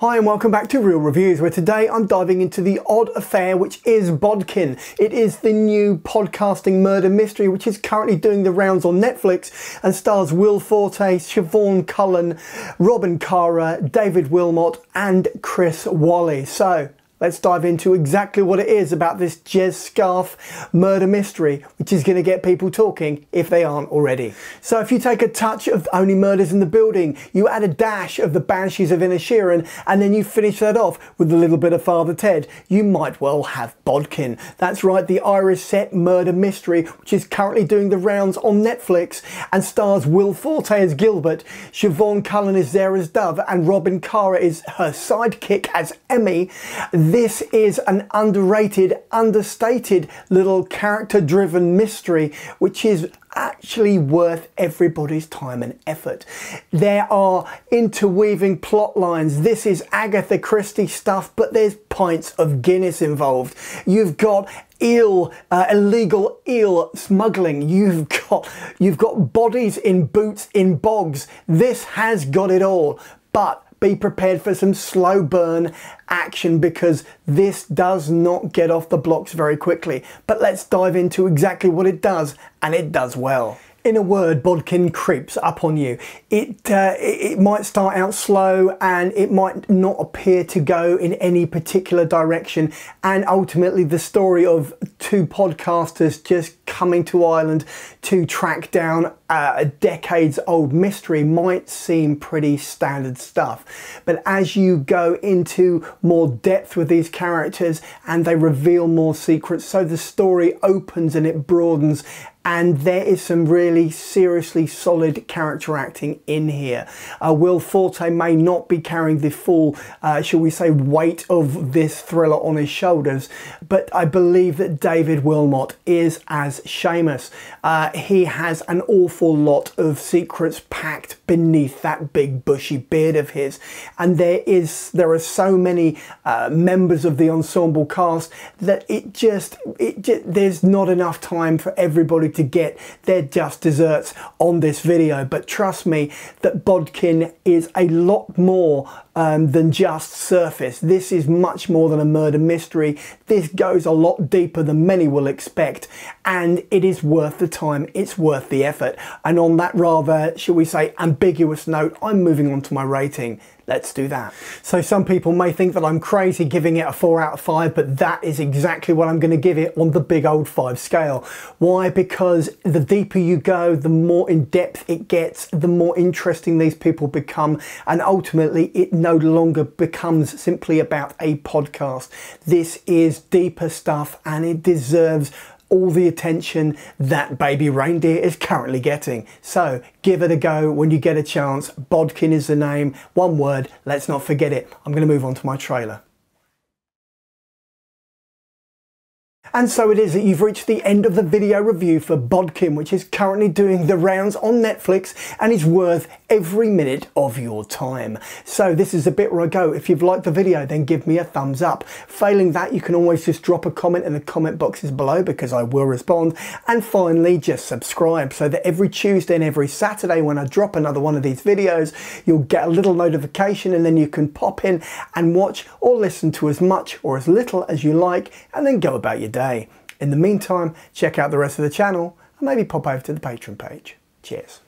Hi and welcome back to Real Reviews, where today I'm diving into the odd affair which is Bodkin. It is the new podcasting murder mystery which is currently doing the rounds on Netflix and stars Forte, Siobhan Cullen, Robyn Cara, David Wilmot and Chris Wally. So let's dive into exactly what it is about this Jez Scarf murder mystery, which is going to get people talking if they aren't already. So if you take a touch of Only Murders in the Building, you add a dash of the Banshees of Inisherin, and then you finish that off with a little bit of Father Ted, you might well have Bodkin. That's right, the Irish set murder mystery, which is currently doing the rounds on Netflix and stars Forte as Gilbert, Siobhan Cullen is there as Dove, and Robyn Cara is her sidekick as Emmy. This is an underrated, understated little character-driven mystery which is actually worth everybody's time and effort. There are interweaving plot lines. This is Agatha Christie stuff, but there's pints of Guinness involved. You've got illegal eel smuggling. You've got bodies in boots in bogs. This has got it all, but be prepared for some slow burn action because this does not get off the blocks very quickly. But let's dive into exactly what it does, and it does well. In a word, Bodkin creeps up on you. It might start out slow and it might not appear to go in any particular direction, and ultimately the story of two podcasters just coming to Ireland to track down a decades-old mystery might seem pretty standard stuff. But as you go into more depth with these characters and they reveal more secrets, so the story opens and it broadens, and there is some really seriously solid character acting in here. Forte may not be carrying the full, shall we say, weight of this thriller on his shoulders, but I believe that David Wilmot is as Seamus. He has an awful lot of secrets packed beneath that big bushy beard of his, and there are so many members of the ensemble cast that there's not enough time for everybody to get their just desserts on this video. But trust me that Bodkin is a lot more than just surface. This is much more than a murder mystery. This goes a lot deeper than many will expect, and it is worth the time, it's worth the effort. And on that rather, shall we say, ambiguous note, I'm moving on to my rating. Let's do that. So some people may think that I'm crazy giving it a 4 out of 5, but that is exactly what I'm going to give it on the big old 5 scale. Why? Because the deeper you go, the more in depth it gets, the more interesting these people become, and ultimately it no longer becomes simply about a podcast. This is deeper stuff and it deserves all the attention that Baby Reindeer is currently getting. So give it a go when you get a chance. Bodkin is the name. One word, let's not forget it. I'm going to move on to my trailer. And so it is that you've reached the end of the video review for Bodkin, which is currently doing the rounds on Netflix and is worth every minute of your time. So this is a bit where I go, if you've liked the video, then give me a thumbs up. Failing that, you can always just drop a comment in the comment boxes below because I will respond. And finally, just subscribe so that every Tuesday and every Saturday when I drop another one of these videos, you'll get a little notification, and then you can pop in and watch or listen to as much or as little as you like, and then go about your day. In the meantime, check out the rest of the channel and maybe pop over to the Patreon page. Cheers.